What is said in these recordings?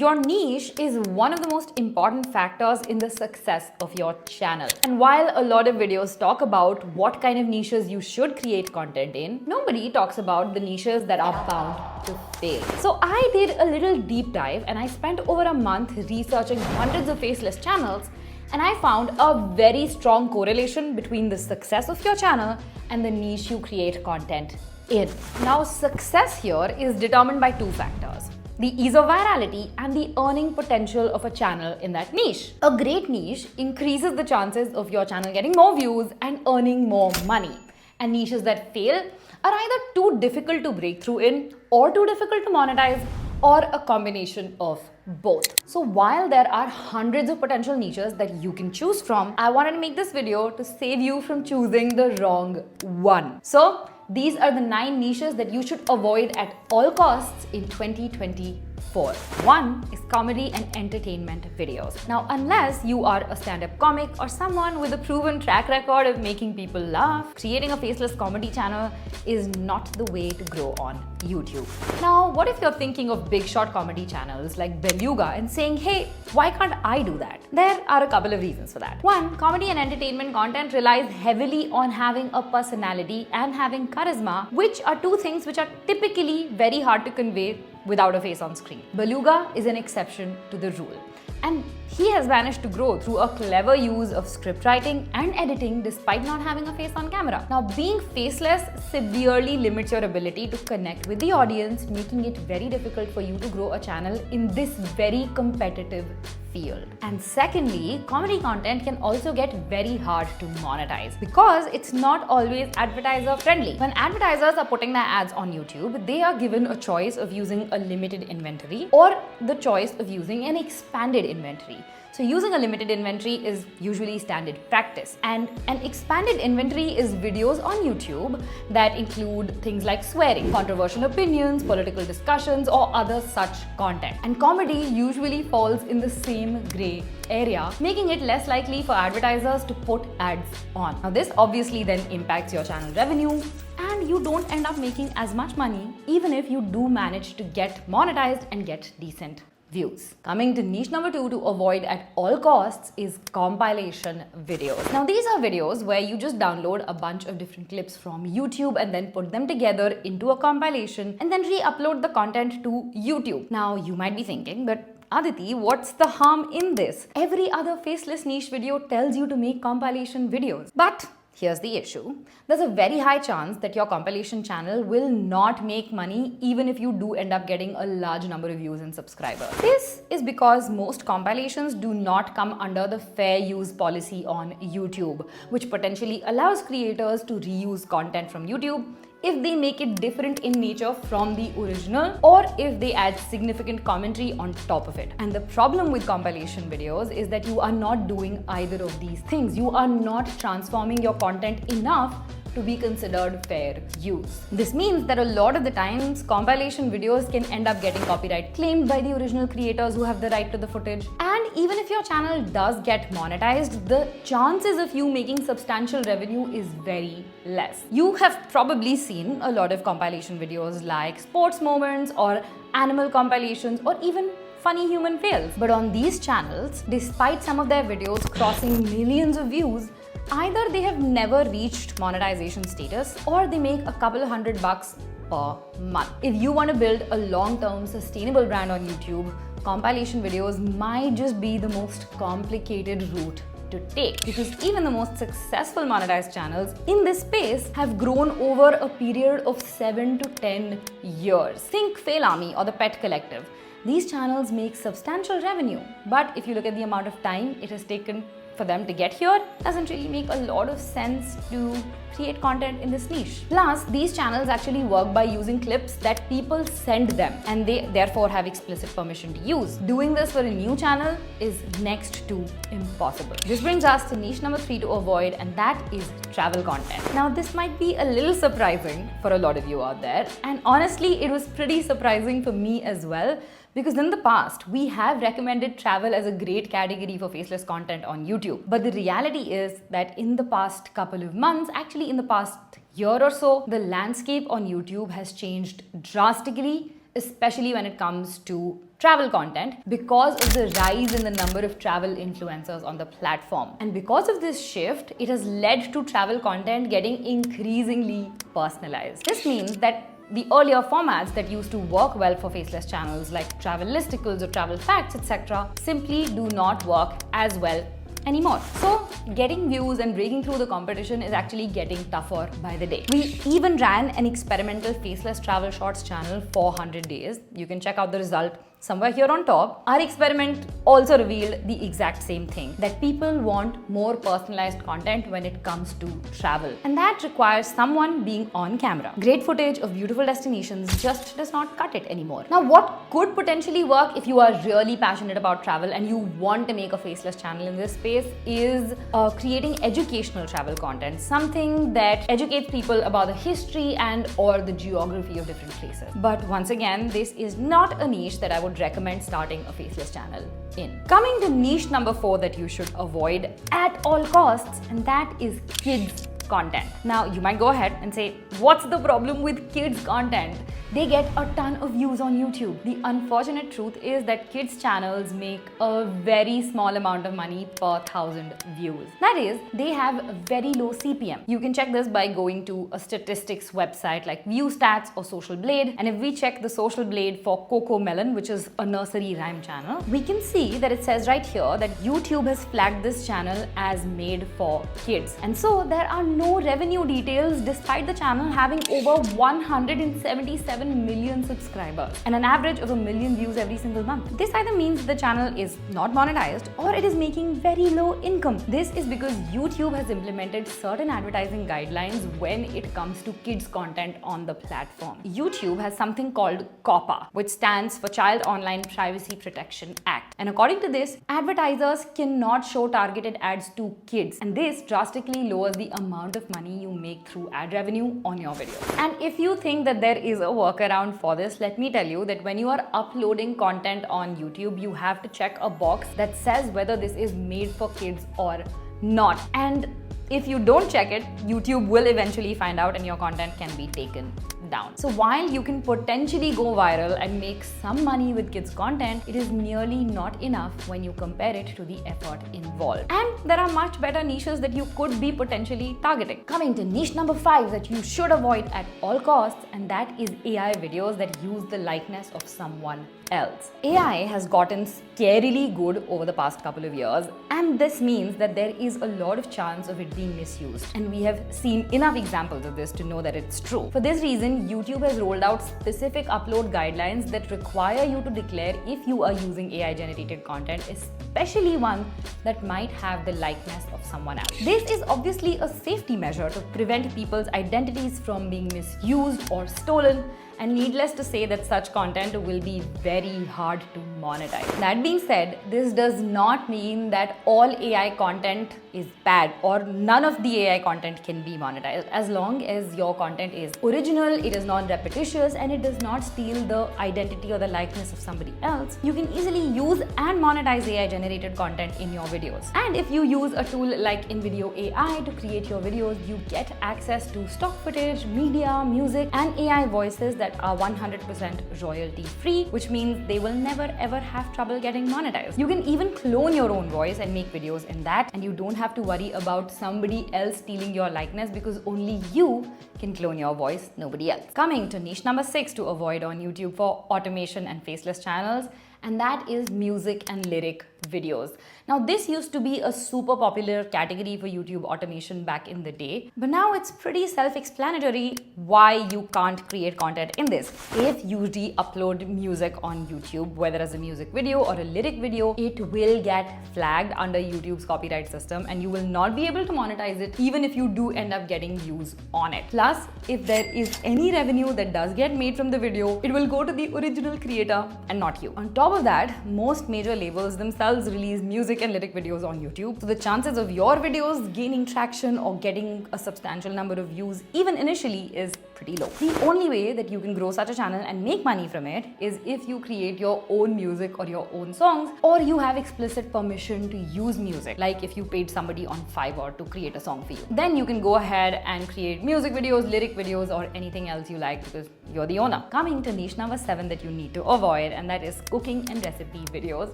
Your niche is one of the most important factors in the success of your channel. And while a lot of videos talk about what kind of niches you should create content in, nobody talks about the niches that are bound to fail. So I did a little deep dive and I spent over a month researching hundreds of faceless channels, and I found a very strong correlation between the success of your channel and the niche you create content in. Now, success here is determined by two factors: the ease of virality and the earning potential of a channel in that niche. A great niche increases the chances of your channel getting more views and earning more money. And niches that fail are either too difficult to break through in, or too difficult to monetize, or a combination of both. So while there are hundreds of potential niches that you can choose from, I wanted to make this video to save you from choosing the wrong one. So these are the 9 niches that you should avoid at all costs in 2024. One is comedy and entertainment videos. Now, unless you are a stand-up comic or someone with a proven track record of making people laugh, creating a faceless comedy channel is not the way to grow on YouTube. Now, what if you're thinking of big shot comedy channels like Beluga and saying, hey, why can't I do that? There are a couple of reasons for that. One, comedy and entertainment content relies heavily on having a personality and having charisma, which are two things which are typically very hard to convey without a face on screen. Beluga is an exception to the rule, and he has managed to grow through a clever use of script writing and editing despite not having a face on camera. Now, being faceless severely limits your ability to connect with the audience, making it very difficult for you to grow a channel in this very competitive field. And secondly, comedy content can also get very hard to monetize because it's not always advertiser friendly. When advertisers are putting their ads on YouTube, they are given a choice of using a limited inventory or the choice of using an expanded inventory. So using a limited inventory is usually standard practice, and an expanded inventory is videos on YouTube that include things like swearing, controversial opinions, political discussions, or other such content. And comedy usually falls in the same gray area, making it less likely for advertisers to put ads on. Now, this obviously then impacts your channel revenue, and you don't end up making as much money even if you do manage to get monetized and get decent views. Coming to niche number 2 to avoid at all costs is compilation videos. Now, these are videos where you just download a bunch of different clips from YouTube and then put them together into a compilation and then re-upload the content to YouTube. Now, you might be thinking, but Aditi, what's the harm in this? Every other faceless niche video tells you to make compilation videos. But here's the issue. There's a very high chance that your compilation channel will not make money even if you do end up getting a large number of views and subscribers. This is because most compilations do not come under the fair use policy on YouTube, which potentially allows creators to reuse content from YouTube if they make it different in nature from the original, or if they add significant commentary on top of it. And the problem with compilation videos is that you are not doing either of these things. You are not transforming your content enough to be considered fair use. This means that a lot of the times compilation videos can end up getting copyright claimed by the original creators who have the right to the footage. And even if your channel does get monetized, the chances of you making substantial revenue is very less. You have probably seen a lot of compilation videos like sports moments or animal compilations or even funny human fails. But on these channels, despite some of their videos crossing millions of views, either they have never reached monetization status or they make a couple of $100 per month. If you want to build a long-term sustainable brand on YouTube, compilation videos might just be the most complicated route to take, because even the most successful monetized channels in this space have grown over a period of 7 to 10 years. Think Fail Army or the Pet Collective. These channels make substantial revenue, but if you look at the amount of time it has taken for them to get here, doesn't really make a lot of sense to create content in this niche. Plus, these channels actually work by using clips that people send them and they therefore have explicit permission to use. Doing this for a new channel is next to impossible. This brings us to niche number 3 to avoid, and that is travel content. Now, this might be a little surprising for a lot of you out there, and honestly, it was pretty surprising for me as well, because in the past, we have recommended travel as a great category for faceless content on YouTube. But the reality is that in the past couple of months, actually in the past year or so, the landscape on YouTube has changed drastically especially when it comes to travel content, because of the rise in the number of travel influencers on the platform. And because of this shift, it has led to travel content getting increasingly personalized. This means that the earlier formats that used to work well for faceless channels like travel listicles or travel facts, etc., simply do not work as well anymore. So getting views and breaking through the competition is actually getting tougher by the day. We even ran an experimental faceless travel shorts channel for 100 days. You can check out the result somewhere here on top. Our experiment also revealed the exact same thing, that people want more personalized content when it comes to travel. And that requires someone being on camera. Great footage of beautiful destinations just does not cut it anymore. Now, what could potentially work if you are really passionate about travel and you want to make a faceless channel in this space is creating educational travel content, something that educates people about the history and or the geography of different places. But once again, this is not a niche that I would recommend starting a faceless channel in. Coming to niche number 4 that you should avoid at all costs, and that is kids content. Now, you might go ahead and say, what's the problem with kids content? They get a ton of views on YouTube. The unfortunate truth is that kids channels make a very small amount of money per 1,000 views. That is, they have a very low CPM. You can check this by going to a statistics website like ViewStats or Social Blade. And if we check the Social Blade for Coco Melon, which is a nursery rhyme channel, we can see that it says right here that YouTube has flagged this channel as made for kids. And so there are no revenue details despite the channel having over 177 million subscribers and an average of 1 million views every single month. This either means the channel is not monetized or it is making very low income. This is because YouTube has implemented certain advertising guidelines when it comes to kids content on the platform. YouTube has something called COPPA, which stands for Child Online Privacy Protection Act. And according to this, advertisers cannot show targeted ads to kids, and this drastically lowers the amount of money you make through ad revenue on your videos. And if you think that there is a workaround for this, let me tell you that when you are uploading content on YouTube, you have to check a box that says whether this is made for kids or not. And if you don't check it, YouTube will eventually find out and your content can be taken down. So while you can potentially go viral and make some money with kids content, it is nearly not enough when you compare it to the effort involved. And there are much better niches that you could be potentially targeting. Coming to niche number 5 that you should avoid at all costs, and that is AI videos that use the likeness of someone else. AI has gotten scarily good over the past couple of years, and this means that there is a lot of chance of it being misused. And we have seen enough examples of this to know that it's true. For this reason, YouTube has rolled out specific upload guidelines that require you to declare if you are using AI generated content, especially one that might have the likeness of someone else. This is obviously a safety measure to prevent people's identities from being misused or stolen, and needless to say that such content will be very hard to monetize. That being said, this does not mean that all AI content is bad or none of the AI content can be monetized. As long as your content is original, it is not repetitious, and it does not steal the identity or the likeness of somebody else, you can easily use and monetize AI generated content in your videos. And if you use a tool like InVideo AI to create your videos, you get access to stock footage, media, music, and AI voices that are 100% royalty free, which means they will never ever have trouble getting monetized. You can even clone your own voice and make videos in that, and you don't have to worry about somebody else stealing your likeness because only you can clone your voice, nobody else. Coming to niche number 6 to avoid on YouTube for automation and faceless channels, and that is music and lyric videos. Now, this used to be a super popular category for YouTube automation back in the day, but now it's pretty self-explanatory why you can't create content in this. If you re-upload music on YouTube, whether as a music video or a lyric video, it will get flagged under YouTube's copyright system, and you will not be able to monetize it even if you do end up getting views on it. Plus, if there is any revenue that does get made from the video, it will go to the original creator and not you. On top of that, most major labels themselves release music and lyric videos on YouTube. So the chances of your videos gaining traction or getting a substantial number of views, even initially, is pretty low. The only way that you can grow such a channel and make money from it is if you create your own music or your own songs, or you have explicit permission to use music, like if you paid somebody on Fiverr to create a song for you. Then you can go ahead and create music videos, lyric videos, or anything else you like because you're the owner. Coming to niche number 7 that you need to avoid, and that is cooking and recipe videos.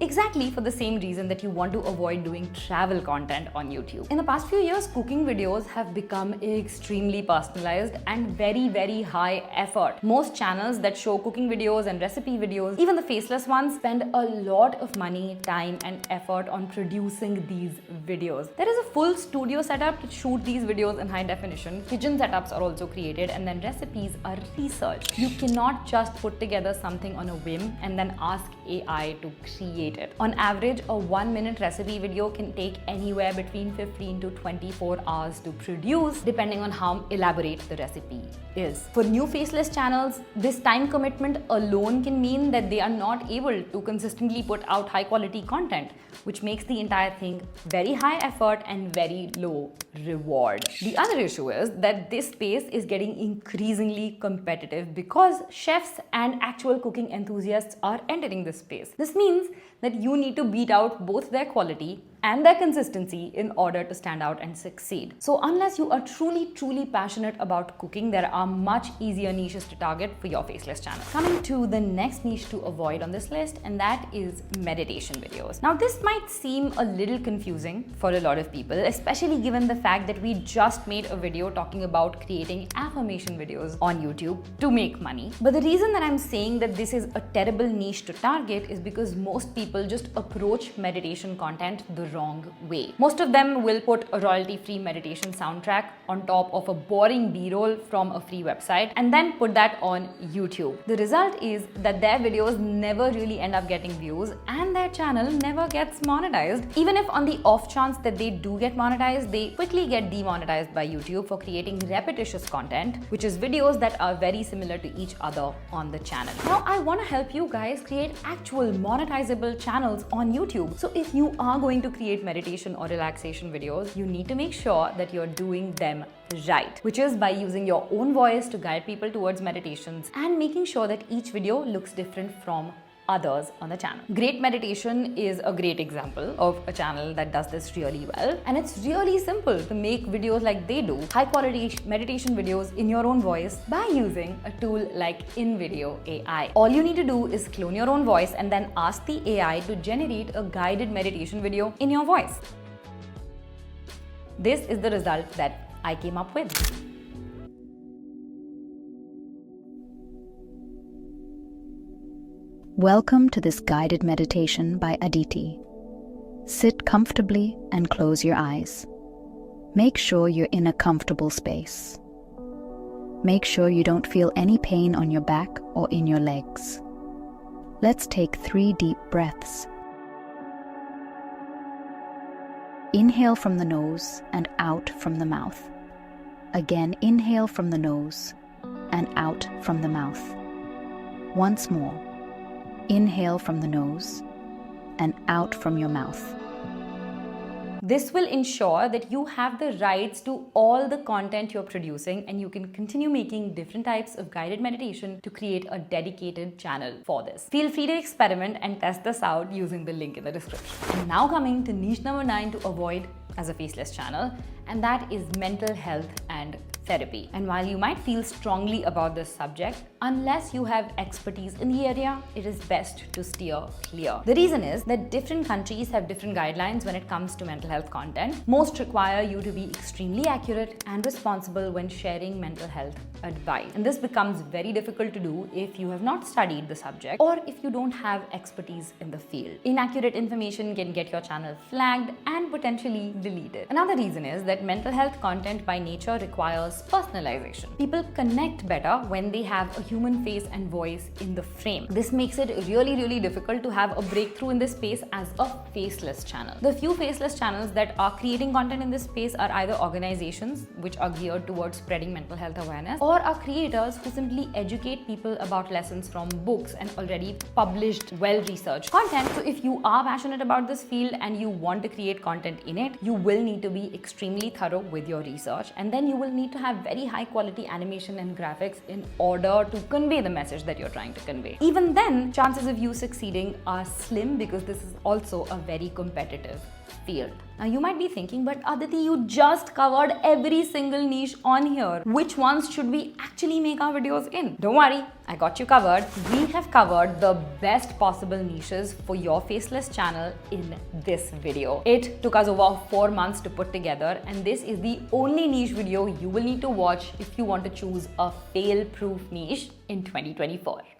Exactly for the same reason that you want to avoid doing travel content on YouTube. In the past few years, cooking videos have become extremely personalized and very high effort. Most channels that show cooking videos and recipe videos, even the faceless ones, spend a lot of money, time, and effort on producing these videos. There is a full studio setup to shoot these videos in high definition. Kitchen setups are also created, and then recipes are researched. You cannot just put together something on a whim and then ask AI to create it. On average, a 1-minute recipe video can take anywhere between 15 to 24 hours to produce, depending on how elaborate the recipe is. For new faceless channels, this time commitment alone can mean that they are not able to consistently put out high quality content, which makes the entire thing very high effort and very low reward. The other issue is that this space is getting increasingly competitive because chefs and actual cooking enthusiasts are entering this space. This means that you need to beat out both their quality and their consistency in order to stand out and succeed. So unless you are truly passionate about cooking, there are much easier niches to target for your faceless channel. Coming to the next niche to avoid on this list, and that is meditation videos. Now this might seem a little confusing for a lot of people, especially given the fact that we just made a video talking about creating affirmation videos on YouTube to make money. But the reason that I'm saying that this is a terrible niche to target is because most people just approach meditation content the wrong way. Most of them will put a royalty-free meditation soundtrack on top of a boring B-roll from a free website and then put that on YouTube. The result is that their videos never really end up getting views and their channel never gets monetized. Even if on the off chance that they do get monetized, they quickly get demonetized by YouTube for creating repetitious content, which is videos that are very similar to each other on the channel. Now, I want to help you guys create actual monetizable channels on YouTube. So if you are going to create meditation or relaxation videos, you need to make sure that you're doing them right, which is by using your own voice to guide people towards meditations and making sure that each video looks different from others on the channel. Great Meditation is a great example of a channel that does this really well, and it's really simple to make videos like they do, high quality meditation videos in your own voice by using a tool like InVideo AI. All you need to do is clone your own voice and then ask the AI to generate a guided meditation video in your voice. This is the result that I came up with. Welcome to this guided meditation by Aditi. Sit comfortably and close your eyes. Make sure you're in a comfortable space. Make sure you don't feel any pain on your back or in your legs. Let's take 3 deep breaths. Inhale from the nose and out from the mouth. Again, inhale from the nose and out from the mouth. Once more. Inhale from the nose and out from your mouth. This will ensure that you have the rights to all the content you're producing, and you can continue making different types of guided meditation to create a dedicated channel for this. Feel free to experiment and test this out using the link in the description. And now coming to niche number 9 to avoid as a faceless channel, and that is mental health and therapy. And while you might feel strongly about this subject, unless you have expertise in the area, it is best to steer clear. The reason is that different countries have different guidelines when it comes to mental health content. Most require you to be extremely accurate and responsible when sharing mental health advice. And this becomes very difficult to do if you have not studied the subject or if you don't have expertise in the field. Inaccurate information can get your channel flagged and potentially deleted. Another reason is that mental health content by nature requires personalization. People connect better when they have a human face and voice in the frame. This makes it really difficult to have a breakthrough in this space as a faceless channel. The few faceless channels that are creating content in this space are either organizations which are geared towards spreading mental health awareness, or are creators who simply educate people about lessons from books and already published, well-researched content. So if you are passionate about this field and you want to create content in it, you will need to be extremely thorough with your research, and then you will need to have very high quality animation and graphics in order to convey the message that you're trying to convey. Even then, chances of you succeeding are slim because this is also a very competitive field. Now you might be thinking, but Aditi, you just covered every single niche on here. Which ones should we actually make our videos in? Don't worry, I got you covered. We have covered the best possible niches for your Faceless channel in this video. It took us over 4 months to put together, and this is the only niche video you will need to watch if you want to choose a fail-proof niche in 2024.